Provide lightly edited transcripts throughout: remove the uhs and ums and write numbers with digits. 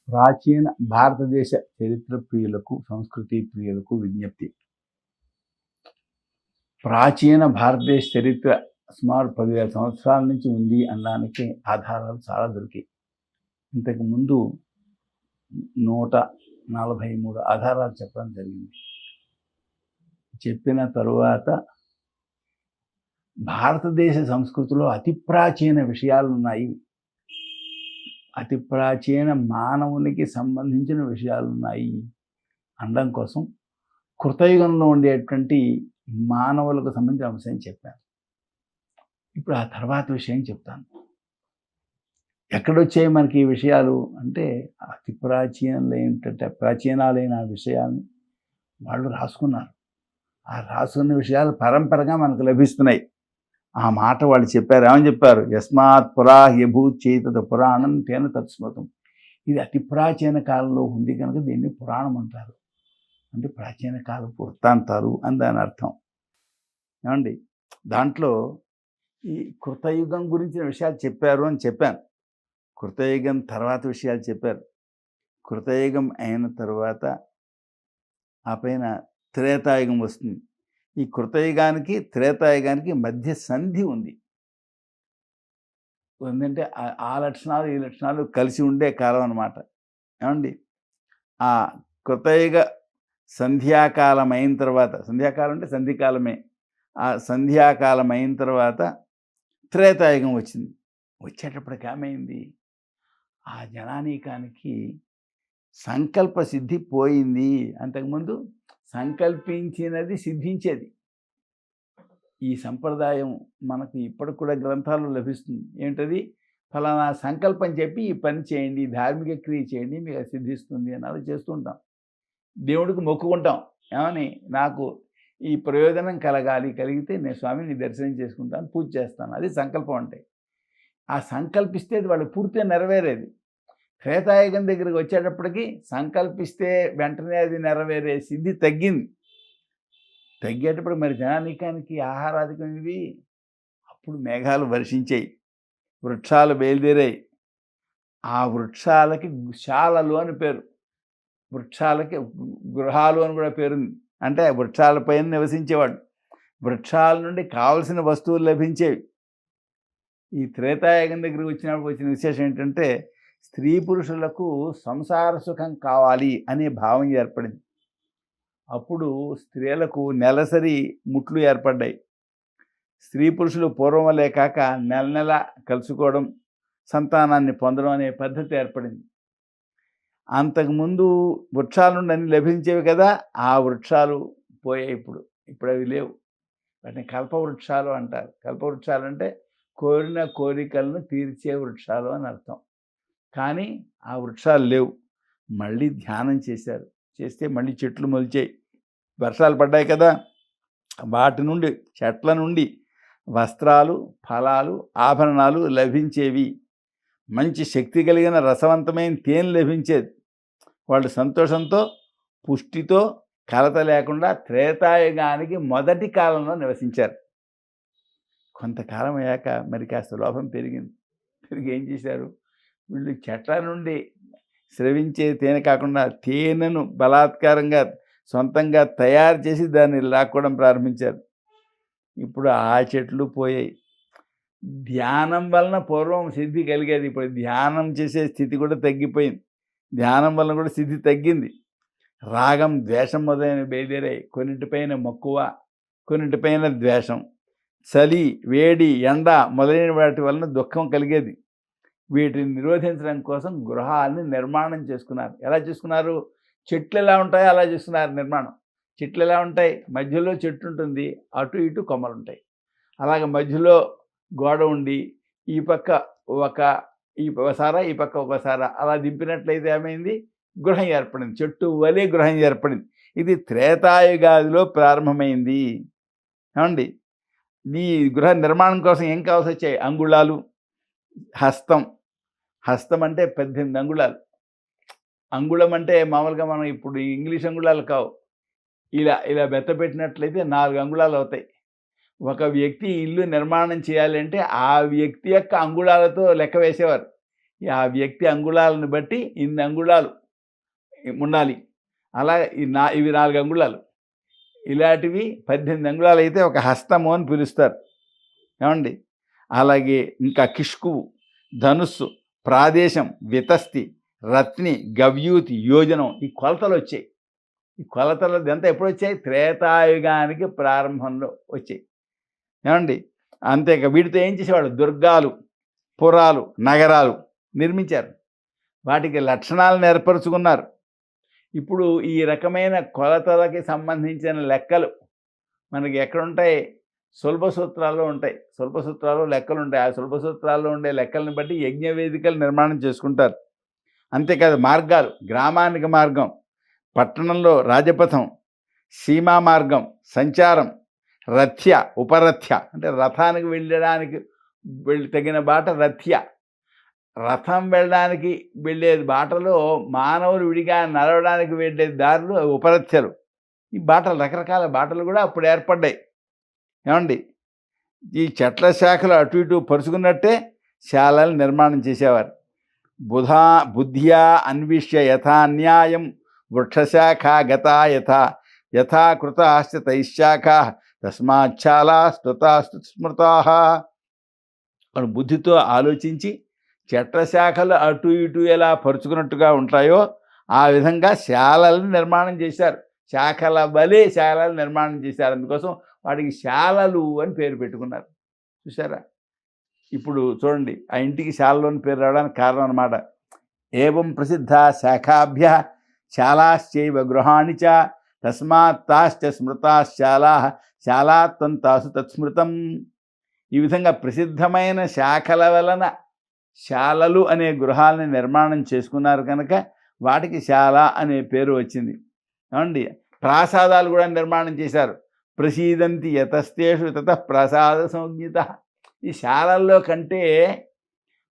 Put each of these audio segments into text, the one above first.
ప్రాచీన భారతదేశ చరిత్ర ప్రియులకు, సంస్కృతి ప్రియులకు విజ్ఞప్తి. ప్రాచీన భారతదేశ చరిత్ర సుమారు 10,000 సంవత్సరాల నుంచి ఉంది అనడానికి ఆధారాలు చాలా దొరికాయి. ఇంతకుముందు 143 ఆధారాలు చెప్పడం జరిగింది. చెప్పిన తరువాత భారతదేశ సంస్కృతిలో అతి ప్రాచీన విషయాలు ఉన్నాయి, అతి ప్రాచీన మానవునికి సంబంధించిన విషయాలు ఉన్నాయి అనడం కోసం కృతయుగంలో ఉండేటువంటి మానవులకు సంబంధించిన అంశం చెప్పాను. ఇప్పుడు ఆ తర్వాత విషయం చెప్తాను. ఎక్కడొచ్చాయి మనకి ఈ విషయాలు అంటే, అతి ప్రాచీనాలైన విషయాల్ని వాళ్ళు రాసుకున్నారు. ఆ రాసుకున్న విషయాలు పరంపరగా మనకు లభిస్తున్నాయి. ఆ మాట వాళ్ళు చెప్పారు. ఏమని చెప్పారు? యస్మాత్ పురా హ్యభూత్ చేతద పురాణం తేన తత్స్మృతం. ఇది అతి ప్రాచీన కాలంలో ఉంది కనుక దీన్ని పురాణం అంటారు. అంటే ప్రాచీన కాలపు వృత్తాంతాలు అని దాని అర్థం. ఏమండి, దాంట్లో ఈ కృతయుగం గురించిన విషయాలు చెప్పారు అని చెప్పాను. కృతయుగం తర్వాత విషయాలు చెప్పారు. కృతయుగం అయిన తర్వాత ఆ పైన త్రేతాయుగం వస్తుంది. ఈ కృతయుగానికి త్రేతాయుగానికి మధ్య సంధి ఉంది. ఏంటంటే ఆ లక్షణాలు ఈ లక్షణాలు కలిసి ఉండే కాలం అన్నమాట. ఏమండి, ఆ కృతయుగ సంధ్యాకాలం అయిన తర్వాత, సంధ్యాకాలం అంటే సంధికాలమే, ఆ సంధ్యాకాలం అయిన తర్వాత త్రేతాయుగం వచ్చింది. వచ్చేటప్పటికి ఏమైంది? ఆ జనానీకానికి సంకల్ప సిద్ధి పోయింది. అంతకుముందు సంకల్పించినది సిద్ధించేది. ఈ సంప్రదాయం మనకు ఇప్పటికి కూడా గ్రంథాల్లో లభిస్తుంది. ఏంటది? ఫలానా సంకల్పం చెప్పి ఈ పని చేయండి, ధార్మిక క్రియ చేయండి, మీకు సిద్ధిస్తుంది అని అలా చేస్తుంటాం. దేవుడికి మొక్కుకుంటాం. ఏమని? నాకు ఈ ప్రయోజనం కలిగితే నేను స్వామిని దర్శనం చేసుకుంటాను, పూజ చేస్తాను. అది సంకల్పం అంటే. ఆ సంకల్పిస్తే అది వాళ్ళు పూర్తిగా నెరవేరేది. త్రేతాయుగం దగ్గరికి వచ్చేటప్పటికి సంకల్పిస్తే వెంటనే అది నెరవేరే సిద్ధి తగ్గింది. తగ్గేటప్పుడు మరి జనానీకానికి ఆహారాధికం ఇవి. అప్పుడు మేఘాలు వర్షించాయి, వృక్షాలు బయలుదేరాయి. ఆ వృక్షాలకి శాలలు అని పేరు, వృక్షాలకి గృహాలు అని కూడా పేరుంది. అంటే వృక్షాలపైన నివసించేవాడు. వృక్షాల నుండి కావలసిన వస్తువులు లభించేవి. ఈ త్రేతాయుగం దగ్గరికి వచ్చిన విశేషం ఏంటంటే, స్త్రీ పురుషులకు సంసార సుఖం కావాలి అనే భావం ఏర్పడింది. అప్పుడు స్త్రీలకు నెలసరి ముట్లు ఏర్పడ్డాయి. స్త్రీ పురుషులు పూర్వం వలే కాక నెల నెల కలుసుకోవడం, సంతానాన్ని పొందడం అనే పద్ధతి ఏర్పడింది. అంతకుముందు వృక్షాల నుండి అన్ని లభించేవి కదా, ఆ వృక్షాలు పోయాయి. ఇప్పుడు అవి లేవు. వాటిని కల్పవృక్షాలు అంటారు. కల్పవృక్షాలు అంటే కోరిన కోరికలను తీర్చే వృక్షాలు అని అర్థం. కానీ ఆ వృక్షాలు లేవు. మళ్ళీ ధ్యానం చేశారు. చేస్తే మళ్ళీ చెట్లు మొలిచాయి. వర్షాలు పడ్డాయి కదా, వాటి నుండి, చెట్ల నుండి వస్త్రాలు, ఫలాలు, ఆభరణాలు లభించేవి. మంచి శక్తి కలిగిన రసవంతమైన తేనె లభించేది. వాళ్ళు సంతోషంతో, పుష్టితో, కలత లేకుండా త్రేతాయుగానికి మొదటి కాలంలో నివసించారు. కొంతకాలం అయ్యాక మరి కాస్త లోపం పెరిగింది. పెరిగి ఏం చేశారు? వీళ్ళు చెట్ల నుండి స్రవించే తేనె కాకుండా తేనెను బలాత్కారంగా సొంతంగా తయారు చేసి దాన్ని లాక్కోవడం ప్రారంభించారు. ఇప్పుడు ఆ చెట్లు పోయాయి. ధ్యానం వలన పూర్వం సిద్ధి కలిగేది. ఇప్పుడు ధ్యానం చేసే స్థితి కూడా తగ్గిపోయింది. ధ్యానం వలన కూడా సిద్ధి తగ్గింది. రాగం, ద్వేషం మొదలైనవి బయలుదేరాయి. కొన్నింటిపైన మక్కువ, కొన్నింటిపైన ద్వేషం. చలి, వేడి, ఎండ మొదలైన వాటి వలన దుఃఖం కలిగేది. వీటిని నిరోధించడం కోసం గృహాలని నిర్మాణం చేసుకున్నారు. ఎలా చేసుకున్నారు? చెట్లు ఎలా ఉంటాయో అలా చేసుకున్నారు నిర్మాణం. చెట్లు ఎలా ఉంటాయి? మధ్యలో చెట్టు ఉంటుంది, అటు ఇటు కొమ్మలు ఉంటాయి. అలాగే మధ్యలో గోడ ఉండి ఈ పక్క ఈ పక్క ఒకసారా అలా దింపినట్లయితే ఏమైంది? గృహం ఏర్పడింది. చెట్టు వలె గృహం ఏర్పడింది. ఇది త్రేతాయుగాదిలో ప్రారంభమైంది. ఏమండి, ఈ గృహ నిర్మాణం కోసం ఏం కావాల్సి వచ్చాయి? అంగుళాలు, హస్తం. హస్తం అంటే 18 అంగుళాలు. అంగుళం అంటే మామూలుగా మనం ఇప్పుడు ఇంగ్లీష్ అంగుళాలు కావు. ఇలా బెత్త పెట్టినట్లయితే 4 అంగుళాలు అవుతాయి. ఒక వ్యక్తి ఇల్లు నిర్మాణం చేయాలంటే ఆ వ్యక్తి యొక్క అంగుళాలతో లెక్క వేసేవారు. ఆ వ్యక్తి అంగుళాలను బట్టి ఇన్ని అంగుళాలు ఉండాలి. అలా ఇవి 4 అంగుళాలు, ఇలాంటివి 18 అంగుళాలు అయితే ఒక హస్తము అని పిలుస్తారు. ఏమండి? అలాగే ఇంకా కిష్కువు, ధనుస్సు, ప్రాదేశం, వితస్తి, రత్ని, గవ్యూతి, యోజనం, ఈ కొలతలు వచ్చాయి. ఈ కొలతలు ఇదంతా ఎప్పుడు వచ్చాయి? త్రేతాయుగానికి ప్రారంభంలో వచ్చాయి. ఏమండి? అంతేక వీటితో ఏం చేసేవాడు? దుర్గాలు, పురాలు, నగరాలు నిర్మించారు. వాటికి లక్షణాలను ఏర్పరచుకున్నారు. ఇప్పుడు ఈ రకమైన కొలతలకి సంబంధించిన లెక్కలు మనకి ఎక్కడుంటాయి? సులభ సూత్రాల్లో ఉంటాయి. సులభ సూత్రాల్లో లెక్కలు ఉంటాయి. ఆ సులభ సూత్రాల్లో ఉండే లెక్కలను బట్టి యజ్ఞ వేదికలు నిర్మాణం చేసుకుంటారు. అంతేకాదు మార్గాలు, గ్రామానికి మార్గం, పట్టణంలో రాజపథం, సీమా మార్గం, సంచారం, రథ్య, ఉపరథ్య అంటే రథానికి వెళ్ళడానికి తగిన బాట రథ్య. రథం వెళ్ళడానికి వెళ్ళే బాటలో మానవులు విడిగా నడవడానికి వెళ్ళే దారులు ఉపరథ్యలు. ఈ బాటలు, రకరకాల బాటలు కూడా అప్పుడు ఏర్పడ్డాయి. ఏమండి? ఈ చెట్ల శాఖలు అటు ఇటు పరుచుకున్నట్టే శాలలు నిర్మాణం చేసేవారు. బుద్ధ్యా అన్విష్య యథా న్యాయం వృక్షశాఖ గతా యథా కృతాశ్చ తైశాఖా తస్మాచ్చాలా స్తుతాస్తు స్మృతా. వాళ్ళు బుద్ధితో ఆలోచించి చెట్ల శాఖలు అటు ఇటు ఎలా పరుచుకున్నట్టుగా ఉంటాయో ఆ విధంగా శాలలను నిర్మాణం చేశారు. శాఖల బలే శాలలు నిర్మాణం చేశారు. అందుకోసం వాటికి శాలలు అని పేరు పెట్టుకున్నారు. చూసారా? ఇప్పుడు చూడండి, ఆ ఇంటికి శాలలోని పేరు రావడానికి కారణం అన్నమాట. ఏవం ప్రసిద్ధ శాఖాభ్య శాలాశ్చైవ గృహాణి చ తస్మాత్ తాశ్చ స్మృతాశాలా శాలాత్వం తాసు తత్స్మృతం. ఈ విధంగా ప్రసిద్ధమైన శాఖల వలన శాలలు అనే గృహాలని నిర్మాణం చేసుకున్నారు కనుక వాటికి శాల అనే పేరు వచ్చింది. ఏమండి? ప్రాసాదాలు కూడా నిర్మాణం చేశారు. ప్రసీదంతి యతస్తేషు తత ప్రసాద సంజ్ఞిత. ఈ శాలల్లో కంటే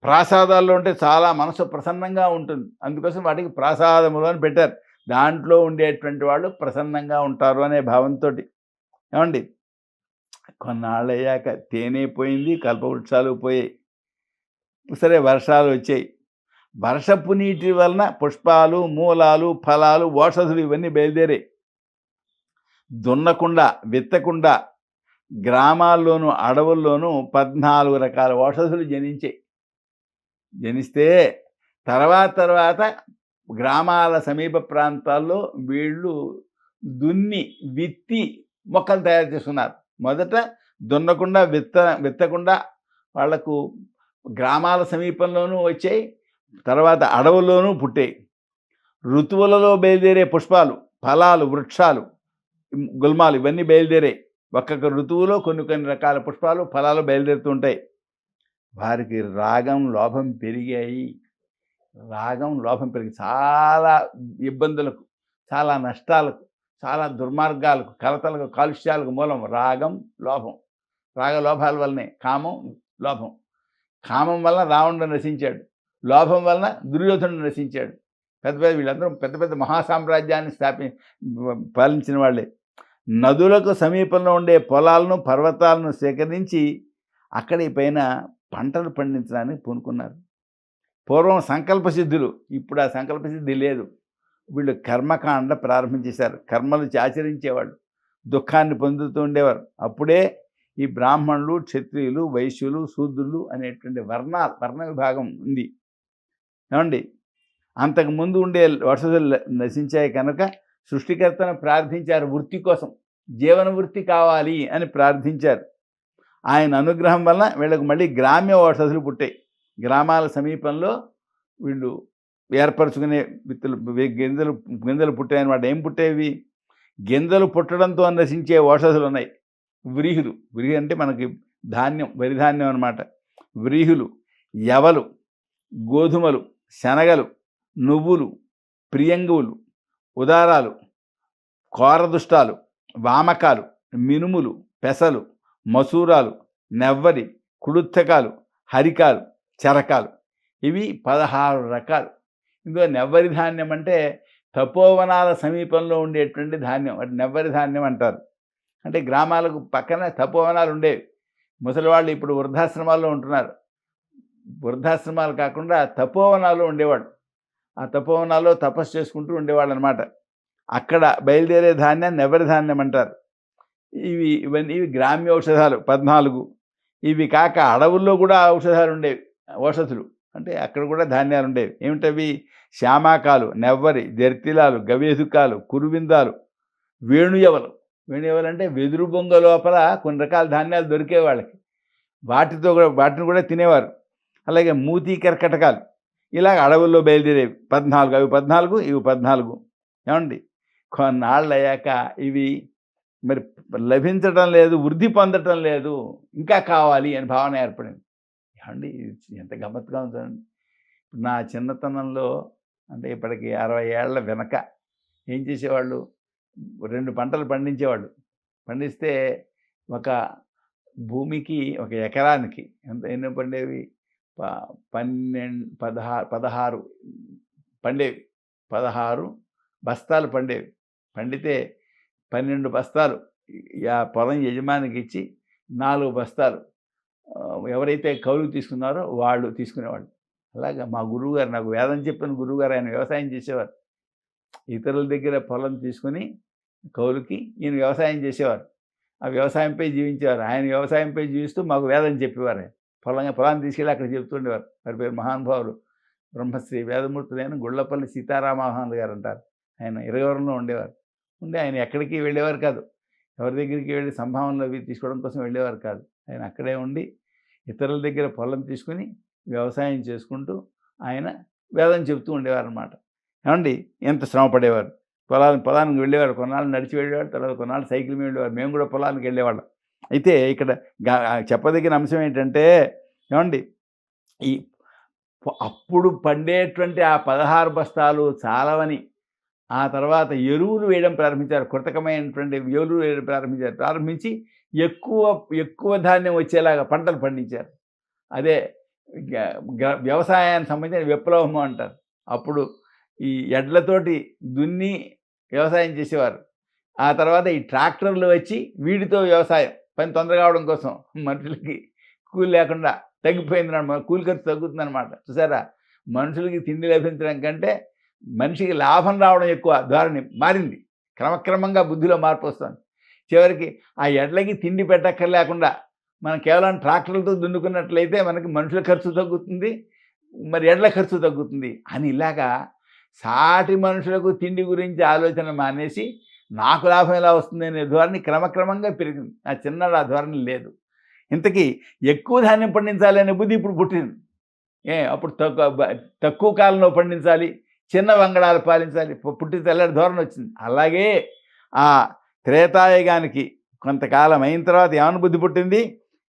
ప్రాసాదాల్లో ఉంటే చాలా మనసు ప్రసన్నంగా ఉంటుంది. అందుకోసం వాటికి ప్రాసాదములు అని పెట్టారు. దాంట్లో ఉండేటువంటి వాళ్ళు ప్రసన్నంగా ఉంటారు అనే భావంతో. ఏమండి? కొన్నాళ్ళు అయ్యాక తేనె పోయింది, కల్పవృక్షాలు పోయాయి. సరే, వర్షాలు వచ్చాయి. వర్షపు నీటి వలన పుష్పాలు, మూలాలు, ఫలాలు, ఓషధులు ఇవన్నీ బయలుదేరాయి. దున్నకుండా, విత్తకుండా గ్రామాల్లోనూ అడవుల్లోనూ 14 రకాల ఓషధులు జనిస్తే తర్వాత గ్రామాల సమీప ప్రాంతాల్లో వీళ్ళు దున్ని విత్తి మొక్కలు తయారు చేసుకున్నారు. మొదట దున్నకుండా విత్తకుండా వాళ్లకు గ్రామాల సమీపంలోనూ వచ్చాయి, తర్వాత అడవుల్లోనూ పుట్టాయి. ఋతువులలో బయలుదేరే పుష్పాలు, ఫలాలు, వృక్షాలు, గుల్మాలు ఇవన్నీ బయలుదేరాయి. ఒక్కొక్క ఋతువులో కొన్ని రకాల పుష్పాలు, ఫలాలు బయలుదేరుతూ ఉంటాయి. వారికి రాగం, లోభం పెరిగాయి. చాలా ఇబ్బందులకు, చాలా నష్టాలకు, చాలా దుర్మార్గాలకు, కలతలకు, కాలుష్యాలకు మూలం రాగం, లోభం. రాగలోభాల వల్లనే కామం, లోభం. కామం వలన రావణుడు నశించాడు, లోభం వలన దుర్యోధనుడు నశించాడు. వీళ్ళందరూ పెద్ద మహాసామ్రాజ్యాన్ని పాలించిన వాళ్ళే. నదులకు సమీపంలో ఉండే పొలాలను, పర్వతాలను సేకరించి అక్కడి పైన పంటలు పండించడానికి పూనుకున్నారు. పూర్వం సంకల్ప సిద్ధులు, ఇప్పుడు ఆ సంకల్ప సిద్ధి లేదు. వీళ్ళు కర్మకాండ ప్రారంభించేశారు. కర్మలు ఆచరించేవాళ్ళు, దుఃఖాన్ని పొందుతూ ఉండేవారు. అప్పుడే ఈ బ్రాహ్మణులు, క్షత్రియులు, వైశ్యులు, శూద్రులు అనేటువంటి వర్ణ విభాగం ఉంది. ఏమండి? అంతకుముందు ఉండే వసతులు నశించాయి కనుక సృష్టికర్తను ప్రార్థించారు. వృత్తి కోసం, జీవన వృత్తి కావాలి అని ప్రార్థించారు. ఆయన అనుగ్రహం వలన వీళ్ళకు మళ్ళీ గ్రామ్య వసతులు పుట్టాయి. గ్రామాల సమీపంలో వీళ్ళు ఏర్పరచుకునే గింజలు పుట్టాయన్నమాట. ఏం పుట్టేవి? గింజలు పుట్టడంతో నశించే ఓషధులు ఉన్నాయి. వ్రీహులు అంటే మనకి ధాన్యం, వరి ధాన్యం అన్నమాట. వ్రీహులు, యవలు, గోధుమలు, శనగలు, నువ్వులు, ప్రియంగువులు, ఉదారాలు, కోరదుష్టాలు, వామకాలు, మినుములు, పెసలు, మసూరాలు, నెవ్వరి, కుడుత్తకాలు, హరికాలు, చరకాలు. ఇవి 16 రకాలు. ఇందులో నెవ్వరి ధాన్యం అంటే తపోవనాల సమీపంలో ఉండేటువంటి ధాన్యం, వాటి నెవ్వరి ధాన్యం అంటారు. అంటే గ్రామాలకు పక్కన తపోవనాలు ఉండేవి. ముసలివాళ్ళు ఇప్పుడు వృద్ధాశ్రమాల్లో ఉంటున్నారు. వృద్ధాశ్రమాలు కాకుండా తపోవనాలు ఉండేవాడు. ఆ తపోవనాల్లో తపస్సు చేసుకుంటూ ఉండేవాళ్ళు అనమాట. అక్కడ బయలుదేరే ధాన్యాన్ని ఎవరి ధాన్యం అంటారు. ఇవన్నీ గ్రామ్య ఔషధాలు 14. ఇవి కాక అడవుల్లో కూడా ఔషధాలు ఉండేవి, ఓషధులు. అంటే అక్కడ కూడా ధాన్యాలు ఉండేవి. ఏమిటవి? శ్యామాకాలు, నెవ్వరి, జర్తిలాలు, గవేదుకాలు, కురువిందాలు, వేణుయవలు. వేణుయవలు అంటే వెదురు బొంగ లోపల కొన్ని రకాల ధాన్యాలు దొరికే వాళ్ళకి. వాటిని కూడా తినేవారు. అలాగే మూతి కర్కటకాలు. ఇలాగ అడవుల్లో బయలుదేరేవి 14. అవి 14, ఇవి 14. ఏమండి? కొన్నాళ్ళు అయ్యాక ఇవి మరి లభించటం లేదు, వృద్ధి పొందటం లేదు, ఇంకా కావాలి అని భావన ఏర్పడింది. ఏమండి ఎంత గమ్మత్తుగా ఉందండి. నా చిన్నతనంలో అంటే ఇప్పటికి 60 ఏళ్ల వెనక ఏం చేసేవాళ్ళు, 2 పంటలు పండించేవాళ్ళు. పండిస్తే ఒక భూమికి, ఒక ఎకరానికి ఎన్ని పండేవి? 16 పండేవి. 16 బస్తాలు పండేవి. పండితే 12 బస్తాలు ఆ పొలం యజమానికి ఇచ్చి 4 బస్తాలు ఎవరైతే కౌలుకు తీసుకున్నారో వాళ్ళు తీసుకునేవాళ్ళు. అలాగా మా గురువుగారు, నాకు వేదం చెప్పిన గురువుగారు, ఆయన వ్యవసాయం చేసేవారు. ఇతరుల దగ్గర పొలం తీసుకుని కౌలుకి ఈయన వ్యవసాయం చేసేవారు. ఆ వ్యవసాయంపై జీవించేవారు. ఆయన వ్యవసాయంపై జీవిస్తూ మాకు వేదం చెప్పేవారు. పొలాన్ని తీసుకెళ్ళి అక్కడ చెప్తుండేవారు. వారి పేరు మహానుభావులు బ్రహ్మశ్రీ వేదమూర్తులైన గుళ్ళపల్లి సీతారామమోహన్ గారు అంటారు. ఆయన ఇరగవరంలో ఉండేవారు. ఆయన ఎక్కడికి వెళ్ళేవారు కాదు. ఎవరి దగ్గరికి వెళ్ళి సంభావనలు అవి తీసుకోవడం కోసం వెళ్ళేవారు కాదు. ఆయన అక్కడే ఉండి ఇతరుల దగ్గర పొలం తీసుకుని వ్యవసాయం చేసుకుంటూ ఆయన వేదం చెబుతూ ఉండేవారు అన్నమాట. ఏమండి ఎంత శ్రమ పడేవారు. పొలానికి వెళ్ళేవారు. కొన్నాళ్ళు నడిచి వెళ్ళేవారు, తర్వాత కొన్నాళ్ళు సైకిల్ మీద వెళ్ళేవారు. మేము కూడా పొలానికి వెళ్ళేవాళ్ళం. అయితే ఇక్కడ చెప్పదగిన అంశం ఏంటంటే, ఏమండి అప్పుడు పండేటువంటి ఆ 16 బస్తాలు చాలవని ఆ తర్వాత ఎరువులు వేయడం ప్రారంభించారు. కృతకమైనటువంటి ఎరువులు వేయడం ప్రారంభించి ఎక్కువ ధాన్యం వచ్చేలాగా పంటలు పండించారు. అదే వ్యవసాయానికి సంబంధించిన విప్లవము అంటారు. అప్పుడు ఈ ఎడ్లతోటి దున్ని వ్యవసాయం చేసేవారు. ఆ తర్వాత ఈ ట్రాక్టర్లు వచ్చి వీటితో వ్యవసాయం పని తొందరగా అవడం కోసం మనుషులకి కూలి లేకుండా తగ్గిపోయింది అన్నమాట. కూలి ఖర్చు తగ్గుతుందన్నమాట. చూసారా? మనుషులకి తిండి లభించడం కంటే మనిషికి లాభం రావడం ఎక్కువ ధోరణి మారింది. క్రమక్రమంగా బుద్ధిలో మార్పు వస్తుంది. చివరికి ఆ ఎడ్లకి తిండి పెట్టక్కర్లేకుండా మనం కేవలం ట్రాక్టర్లతో దున్నుకున్నట్లయితే మనకి మనుషుల ఖర్చు తగ్గుతుంది, మరి ఎడ్ల ఖర్చు తగ్గుతుంది అని ఇలాగా సాటి మనుషులకు తిండి గురించి ఆలోచన మానేసి నాకు లాభం ఎలా వస్తుంది అనే ధోరణి క్రమక్రమంగా పెరిగింది. ఆ చిన్నడు ఆ ధోరణి లేదు. ఇంతకీ ఎక్కువ ధాన్యం పండించాలి అనే బుద్ధి ఇప్పుడు పుట్టింది. అప్పుడు తక్కువ కాలంలో పండించాలి, చిన్న వంగడాలు పాలించాలి, పుట్టి తెల్లటి ధోరణి వచ్చింది. అలాగే ఆ త్రేతాయుగానికి కొంతకాలం అయిన తర్వాత ఏమని బుద్ధి పుట్టింది?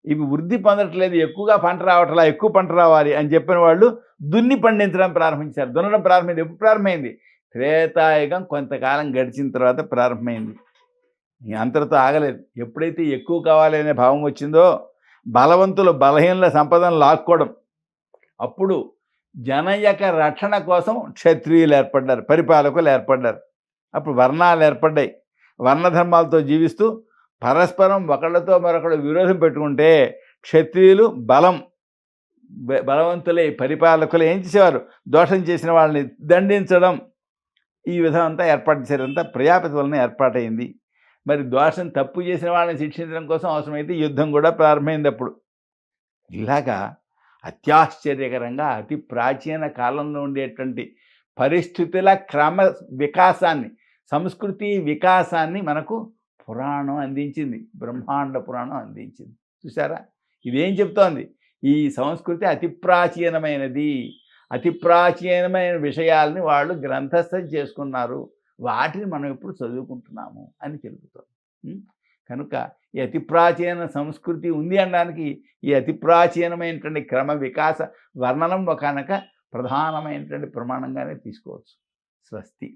ఇవి వృద్ధి పొందట్లేదు, ఎక్కువగా పంట రావట్లా, ఎక్కువ పంట రావాలి అని చెప్పిన వాళ్ళు దున్ని పండించడం ప్రారంభించారు. దున్నడం ప్రారంభమైంది. ఎప్పుడు ప్రారంభమైంది? త్రేతాయుగం కొంతకాలం గడిచిన తర్వాత ప్రారంభమైంది. అంతటితో ఆగలేదు. ఎప్పుడైతే ఎక్కువ కావాలి అనే భావం వచ్చిందో బలవంతులు బలహీనుల సంపదను లాక్కోవడం, అప్పుడు జనయక రక్షణ కోసం క్షత్రియులు ఏర్పడ్డారు, పరిపాలకులు ఏర్పడ్డారు. అప్పుడు వర్ణాలు ఏర్పడ్డాయి. వర్ణధర్మాలతో జీవిస్తూ పరస్పరం ఒకళ్ళతో మరొకళ్ళు విరోధం పెట్టుకుంటే క్షత్రియులు బలవంతులై పరిపాలకులు ఏం చేసేవారు? దోషం చేసిన వాళ్ళని దండించడం, ఈ విధం అంతా ఏర్పాటు చేశారు. అంతా ప్రజాపతి వలన ఏర్పాటైంది. మరి దోషం తప్పు చేసిన వాళ్ళని శిక్షించడం కోసం అవసరమైతే యుద్ధం కూడా ప్రారంభమైంది. అప్పుడు ఇలాగా అత్యాశ్చర్యకరంగా అతి ప్రాచీన కాలంలో ఉండేటువంటి పరిస్థితుల క్రమ వికాసాన్ని, సంస్కృతి వికాసాన్ని మనకు పురాణం అందించింది. బ్రహ్మాండ పురాణం అందించింది. చూసారా? ఇదేం చెప్తోంది? ఈ సంస్కృతి అతి ప్రాచీనమైనది, అతి ప్రాచీనమైన విషయాల్ని వాళ్ళు గ్రంథస్థం చేసుకున్నారు, వాటిని మనం ఇప్పుడు చదువుకుంటున్నాము అని తెలుపుతుంది. కనుక ఈ అతి ప్రాచీన సంస్కృతి ఉంది అనడానికి ఈ అతి ప్రాచీనమైనటువంటి క్రమ వికాస వర్ణనం కనుక ప్రధానమైనటువంటి ప్రమాణంగానే తీసుకోవచ్చు. స్వస్తి.